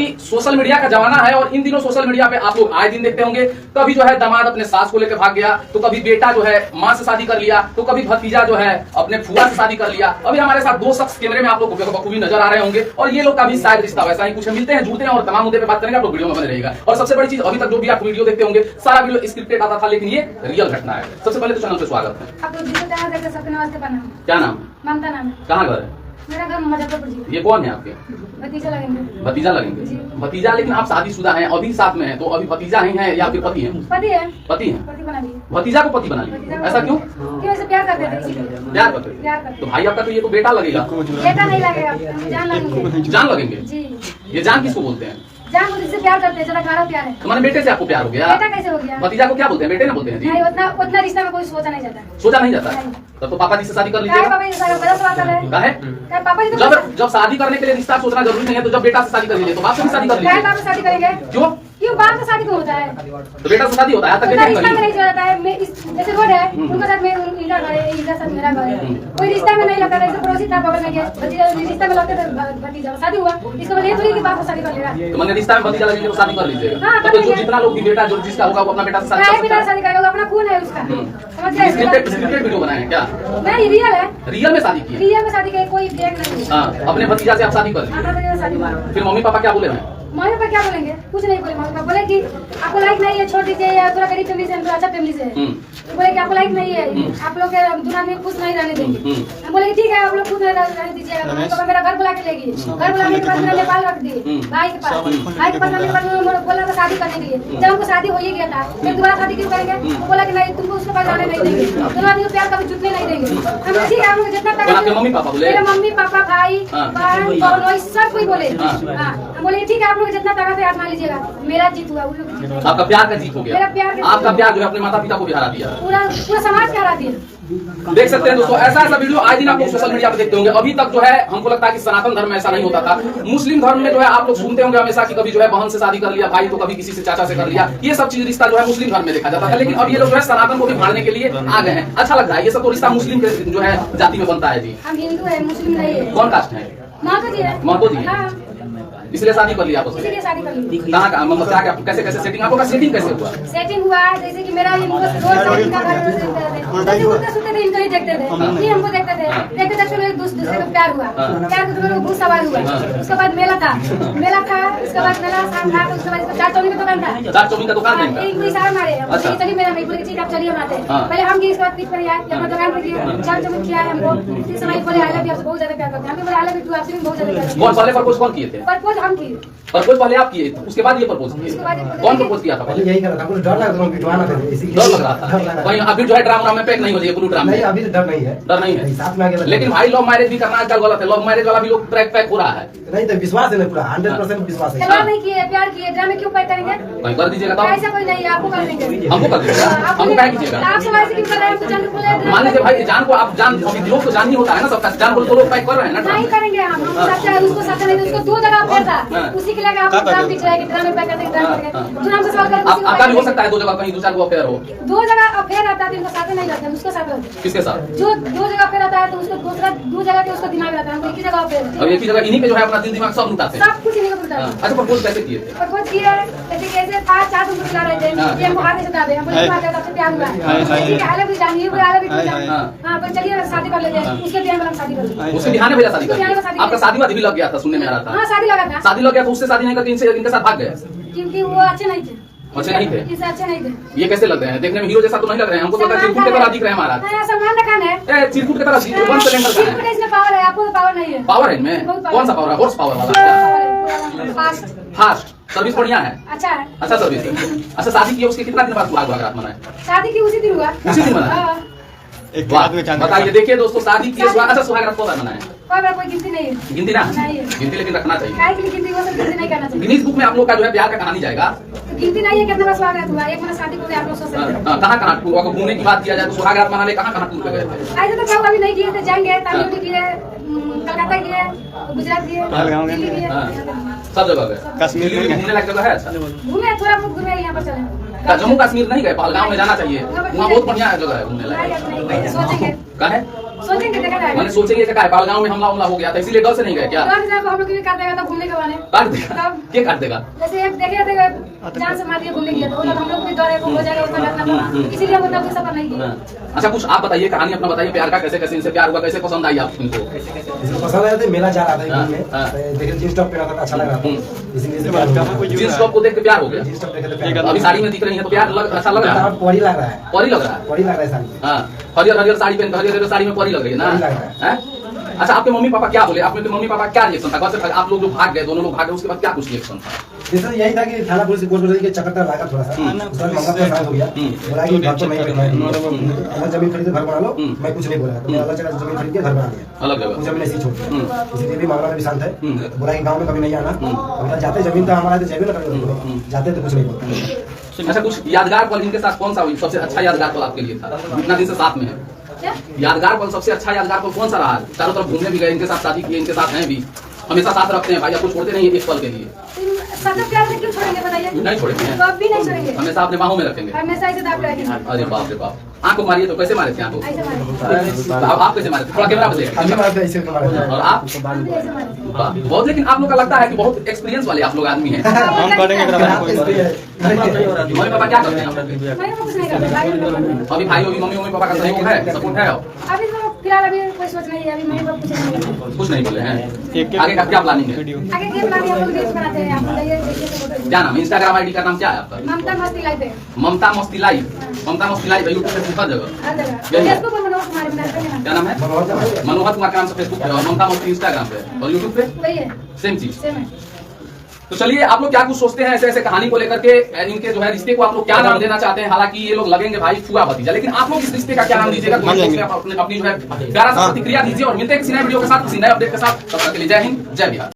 भाई social media का जमाना है और इन दिनों सोशल मीडिया पे आप लोग आए दिन देखते होंगे, कभी जो है दामाद अपने सास को लेकर भाग गया, तो कभी बेटा जो है माँ से शादी कर लिया, तो कभी भतीजा जो है अपने फुआ से शादी कर लिया। अभी हमारे साथ दो शख्स कैमरे में आप लोग बखूबी नजर आ रहे होंगे और ये लोग का भी शायद रिश्ता वैसा ही कुछ मिलते हैं, जुड़ते हैं और तमाम मुद्दे पे बात करेंगे। आप लोग वीडियो में बने रहेगा। और सबसे बड़ी चीज, अभी तक जो भी आप वीडियो देखते होंगे सारा वीडियो स्क्रिप्टेड आता था, लेकिन ये रियल घटना है। सबसे पहले तो चैनल पे स्वागत है। क्या नाम? ममता नाम है। कहाँ घर है? मेरा घर मुजफ्फरपुर जी। ये कौन है आपके? भतीजा लगेंगे। भतीजा लगेंगे? भतीजा, लेकिन आप शादीशुदा हैं, अभी साथ में हैं, तो अभी भतीजा ही है या फिर पति है? पति है। पति है? पति बना लिए। भतीजा को पति बना लिया, ऐसा क्यों? क्यों? ऐसे प्यार करते थे इसीलिए। प्यार करते? प्यार करते। तो भाई आपका तो ये तो बेटा लगेगा। बेटा नहीं लगेगा, जान लगेंगे। जान लगेंगे? जी। ये जान किसको बोलते हैं? जान मुझसे प्यार करते हैं, ज्यादा गाढ़ा प्यार है। तुम्हारे बेटे से आपको प्यार हो गया? बेटा कैसे हो गया? भतीजा को क्या बोलते हैं? बेटे ना बोलते हैं जी? नहीं, उतना रिश्ता में कोई सोचा नहीं जाता। सोचा नहीं जाता? नहीं। तब तो पापा जी से शादी कर क्या लीजिएगा। पापा जी सारा बड़ा सवाल कर रहे हैं? क्या है? क्या पापा जी जब शादी करने के लिए रिश्ता सोचना जरूरी नहीं है, तो जब बेटा से शादी कर लीजिए, तो बाप से भी शादी कर क्या लीजिए। बाप से शादी करेंगे? क्यों? क्यों बाप से शादी क्यों होता है? तो बेटा से शादी होता है, उतना रिश्ता में नहीं जाता है। मैं जैसे रोड है, उनका साथ में इनका घर है, इनका साथ मेरा घर है। कोई रिश्ता में नहीं लगता। जैसे पड़ोसी था बगल में, भतीजा रिश्ता में लगते थे, भतीजा शादी हुआ, इसको मतलब ये थोड़ी कि बाप से शादी कर लेगा। तो मैंने रिश्ता में भतीजा लगेंगे तो शादी कर लीजिएगा। हाँ, तो जो जितना लोग भी बेटा जो जिसका होगा वो अपना बेटा से शादी कर सकता है। शादी करेगा, अपना खून है उसका। समझ गए? स्क्रिप्टेड वीडियो बनाए हैं क्या? नहीं, रियल है। रियल में शादी की है? रियल में शादी की, कोई फेक नहीं है। हाँ, अपने भतीजा से आप शादी कर लीजिए। अपना भतीजा से शादी हुआ। फिर मम्मी पापा क्या बोले हैं? मम्मी पापा क्या बोलेंगे? कुछ नहीं बोले। मम्मी पापा बोले कि आपको लाइक नहीं है, छोड़ दीजिए, या थोड़ा गरीब फैमिली से, थोड़ा अच्छा फैमिली से। तो बोले कि आपको लाइक नहीं है, आप लोग के दुनिया में खुश नहीं रहने देंगे। हम बोले कि ठीक है, आप लोग खुश नहीं रहने दीजिए। पापा मेरा घर बुला के लेगी। घर बुलाने के बाद मेरा नेपाल रख दिए भाई के पास। भाई के पास मेरे पास बोला था शादी करने के लिए। जब हमको शादी हो ही गया था, फिर दोबारा शादी क्यों करेंगे? वो बोला कि नहीं, तुमको उसके पास जाने नहीं देंगे, दोनों आदमी को प्यार कभी जुटने नहीं देंगे। हमने ठीक है, आप लोग जितना मम्मी पापा बोले? मेरे मम्मी पापा, भाई बहन और सब कोई बोले। हम बोले ठीक है, आप लोग जितना ताकत है आजमा लीजिएगा। मेरा जीत हुआ। आपका प्यार का जीत हो गया। मेरा प्यार, आपका प्यार जो है अपने माता पिता को भी हरा दिया। पूरा समाज का हरा दिया। देख सकते हैं दोस्तों, ऐसा वीडियो आज दिन आप लोग सोशल मीडिया पे देखते होंगे। अभी तक जो है हमको लगता है कि सनातन धर्म में ऐसा नहीं होता था। मुस्लिम धर्म में जो है आप लोग सुनते होंगे हमेशा कि कभी जो है बहन से शादी कर लिया भाई, तो कभी किसी से चाचा से कर लिया। ये सब चीज रिश्ता जो है मुस्लिम धर्म में देखा जाता था, लेकिन अब ये लोग जो है सनातन को भी फाड़ने के लिए आ गए हैं। अच्छा लग रहा है। ये सब तो रिश्ता मुस्लिम के जो है जाति में बनता है जी। हम हिंदू है, मुस्लिम नहीं है। कौन कास्ट है? महतो जी है। महतो जी है। हाँ, इसलिए शादी कर लिया आप उससे? इसीलिए शादी कर ली। कहाँ का मतलब क्या कैसे कैसे सेटिंग? आपका सेटिंग कैसे हुआ? सेटिंग हुआ जैसे कि मेरा इनको रोज से इनका घर जैसे सोते थे, इनको ही देखते थे, ये हमको देखते थे। देखते देखते मेरे दूसरे को प्यार हुआ। प्यार के मेरे को भूख सवार हुआ। उसके बाद मेला था। उसके बाद मेला शाम था। उसके बाद चाट चौमिन का दुकान था। चाट चौमिन का दुकान था? एक इशारा मारे, चलिए मेरा मैं बोले ठीक है, आप चलिए बनाते हैं। पहले हम इसके बाद पीठ पर आए, अपना दुकान पे गए, चाट चौमिन खिलाया हमको। इस समय बोले आई लव यू, आपसे बहुत ज्यादा प्यार करते हैं। हम बोले आई लव यू टू, आपसे भी बहुत ज्यादा प्यार करते हैं। कौन पहले प्रपोज कौन किए थे? प्रपोज हम किए। प्रपोज पहले आप किए, उसके बाद ये प्रपोज किए? कौन प्रपोज किया था पहले? यही कर रहा था, कुछ डर लग रहा था, पिटवाना था इसीलिए। डर लग रहा था कहीं अभी जो है ड्रामा में पैक नहीं हो जाए पूरा ड्रामा? नहीं, अभी तो डर नहीं है। डर नहीं है? साथ में आगे लेकिन भाई लव मैरिज भी करना आजकल गलत है। लव मैरिज वाला भी लोग पैक हो रहा है। नहीं तो विश्वास है ना, पूरा 100% विश्वास है। प्यार नहीं किए, प्यार किए, ड्रामे क्यों पैक करेंगे? कहीं कर दीजिएगा तो? ऐसा कोई नहीं है, आपको कर देंगे। हमको कर दीजिएगा? हमको क्या कीजिएगा? आप सब ऐसे क्यों कर रहे हैं? कुछ हमको बोले मान लीजिए भाई जान को आप जान, अभी लोग तो जान ही होता है ना सबका। जान बोल तो लोग पैक कर रहे हैं ना। नहीं करेंगे हम सच्चा है, उसको सच्चा नहीं, उसको दो जगह अफेयर था, उसी के लिए आप ड्राम पिट रहे हैं कि ड्रामे पैक करते हैं, ड्रामे करके जो हमसे सवाल करें। आपका भी हो सकता है दो जगह, कहीं दो चार को अफेयर हो। दो जगह अफेयर आता है, उनका साथ नहीं रहता है, उसके साथ रहते हैं। किसके साथ? जो दो जगह अफेयर आता है तो उसको दो जगह के उसका दिमाग रहता है, हम एक ही जगह अफेयर है। अब एक ही जगह इन्हीं पे जो है अपना दिल दिमाग सब लुटाते हैं। सब कुछ इन्हीं को पता है। अच्छा, प्रपोज कैसे किए थे? प्रपोज किए जैसे कैसे था, चार तुमको खिला रहे थे, ये हमको हाथ से दादे, हम बोले तुम्हारे आपसे प्यार हुआ है, ठीक है आई लव यू जानिए, वो आई लव यू जानिए, हां पर चलिए शादी कर लेते हैं। उसके बिहान में हम शादी कर लेते। उसके बिहान में भेजा शादी कर? आपका शादी वादी भी लग गया था, सुनने में आ रहा था? हां, शादी लगा था। शादी लग गया तो उससे शादी नहीं करके इनके साथ भाग गए? क्योंकि वो अच्छे नहीं थे। अच्छे नहीं थे? इससे अच्छे नहीं थे। ये कैसे लग रहे हैं? देखने में हीरो जैसा तो नहीं लग रहे हैं। हमको तो लगता है चिरकुट की तरह दिख रहे हैं महाराज। हां, सलमान खान है। ए चिरकुट की तरह वन सिलेंडर का चिरकुट है। इसमें पावर है, आपको तो पावर नहीं है। पावर है इनमें? कौन सा पावर है? हॉर्स पावर वाला? फास्ट फास्ट सर्विस बढ़िया है। अच्छा है। अच्छा सर्विस। अच्छा शादी की उसके कितना दिन बाद सुहाग रात मनाए? शादी की उसी दिन हुआ। उसी दिन मनाए? बताइए, देखिए दोस्तों, शादी की अच्छा सुहाग रात कब मनाए? कोई गिनती नहीं है। गिनती ना? नहीं है। गिनती लेकिन रखना चाहिए। काय की गिनती वो सब गिनती नहीं करना चाहिए। गिनीज बुक में आप लोग का जो है प्यार का कहानी जाएगा। गिनती नहीं है, कितना का स्वागत हुआ, एक महीना शादी को आप लोग सोच सकते हैं। कहाँ टूर? अगर घूमने की बात किया जाए तो सुहाग रात मनाने कहाँ टूर पे गए थे? ऐसे तो क्या अभी नहीं किए थे, जाएंगे तमिलनाडु किए, कलकत्ता किए, गुजरात किए, दिल्ली किए, सब जगह गए? कश्मीर में घूमने लायक जगह है? अच्छा घूमे, थोड़ा बहुत घूमे, यहाँ पर चले। क्या जम्मू कश्मीर नहीं गए? पहलगाम में जाना चाहिए, वहाँ बहुत बढ़िया जगह है घूमने लायक। सोचेंगे क्या है? सोचेंगे देखा जाएगा। मैंने सोचेंगे कि क्या है, पहलगाम में हमला हो गया था इसीलिए डर से नहीं गए क्या? डर से हम लोग भी काट देगा तो घूमने के बहाने। काट देगा? तब क्या काट देगा? जैसे एक देखे थे जान से मार के घूमने गया तो वो लोग हम लोग भी डरे वो हो जाएगा उसका डरना पड़ा, इसीलिए हम उतना कोई सफर नहीं किया। अच्छा कुछ आप बताइए, कहानी अपना बताइए, प्यार का कैसे कैसे इनसे प्यार हुआ, कैसे पसंद आई आप इनको? इसको पसंद आया था, मेला जा रहा था हाँ, घूमने, हाँ। देखिए जींस टॉप पहना था, अच्छा लग रहा था, इसीलिए से प्यार हो गया। जींस टॉप को देख के प्यार हो गया? जींस टॉप देखे तो प्यार हो अभी साड़ी में दिख रही है तो प्यार अच्छा लग रहा गया। है? परी लग रहा है, परी लग रहा है? परी लग रहा है साड़ी में। हाँ, हरियर हरियर साड़ी पहन, हरियर हरियर साड़ी में परी लग रही है ना? परी लग रहा है। हैं? अच्छा आपके मम्मी पापा क्या बोले? आपके मम्मी पापा क्या रिएक्शन था? घर से आप लोग जो भाग गए, दोनों लोग भाग गए, उसके बाद क्या कुछ रिएक्शन था? जैसे यही था कि थाना पुलिस कोर्ट के चक्कर का लगा थोड़ा सा, उसका मंगा परेशान हो गया, बोला कि घर तो नहीं बैठना है, अलग जमीन खरीद के घर बना लो। मैं कुछ नहीं बोला, तो मैं अलग जगह जमीन खरीद के घर बना लिया, अलग जगह? कुछ जमीन ऐसी छोड़ दी। इसलिए भी मामला में भी शांत है, बोला कि गांव में कभी नहीं आना, अभी जाते जमीन तो हमारा तो जाबे ना करेंगे, जाते तो कुछ नहीं बोलते। अच्छा कुछ यादगार पल इनके साथ कौन सा हुई? सबसे अच्छा यादगार पल आपके लिए था? इतना दिन से साथ में है, क्या यादगार पल सबसे अच्छा यादगार पल कौन सा रहा? चारों तरफ घूमने भी गए, इनके साथ शादी किए, इनके साथ हैं भी, हमेशा साथ रखते हैं भाई, आपको छोड़ते नहीं एक पल के लिए? सदा प्यार से क्यों छोड़ेंगे बताइए? नहीं छोड़ेंगे हैं, कभी नहीं छोड़ेंगे, हमेशा अपने बाहों में रखेंगे। हमेशा ऐसे दाब रहेंगे, अरे बाप रे बाप, आंखों मारिए तो कैसे मारे थे आंखों? ऐसे मारेंगे, आप कैसे मारे थे? थोड़ा कैमरा पे अभी मारते हैं, ऐसे मारते हैं। और आप? हम भी ऐसे मारेंगे। वाह, बहुत। लेकिन आप लोग का लगता है कि बहुत एक्सपीरियंस वाले आप लोग आदमी हैं। हम करेंगे मम्मी पापा क्या करते हैं आप लोग के? मैं कुछ नहीं करते, भाई लोग करते हैं। अभी भाई होगी, मम्मी पापा का सहयोग है, सपोर्ट है? अभी तो फिलहाल अभी कोई सोच नहीं है, अभी मम्मी पापा कुछ नहीं करते। कुछ नहीं बोले हैं? आगे का क्या प्लानिंग है? आगे गेम लाने हम लोग रील्स बनाते हैं, आप बताइए देखिए तो बताइए। क्या नाम है? इंस्टाग्राम आईडी का नाम क्या है आपका? ममता मस्ती लाइफ है, ममता मस्ती लाइव। ममता मस्ती लाइव यूट्यूब पे हर जगह। हर जगह। यही है। फेसबुक पर मनोज कुमार बना देंगे क्या नाम है? मनोहर कुमार के नाम से फेसबुक पे, और ममता मस्ती इंस्टाग्राम पे, और यूट्यूब पे वही है, सेम चीज। सेम है। तो चलिए, आप लोग क्या कुछ सोचते हैं ऐसे ऐसे कहानी को लेकर के? इनके जो है रिश्ते को आप लोग क्या नाम देना चाहते हैं? हालांकि ये लोग लगेंगे भाई फुआ भतीजा, लेकिन आप लोग इस रिश्ते का क्या नाम दीजिएगा? अपनी जो है प्यारा सा प्रतिक्रिया दीजिए, और मिलते हैं किसी नए वीडियो के साथ, किसी नए अपडेट के साथ। तब तक के लिए जय हिंद, जय बिहार।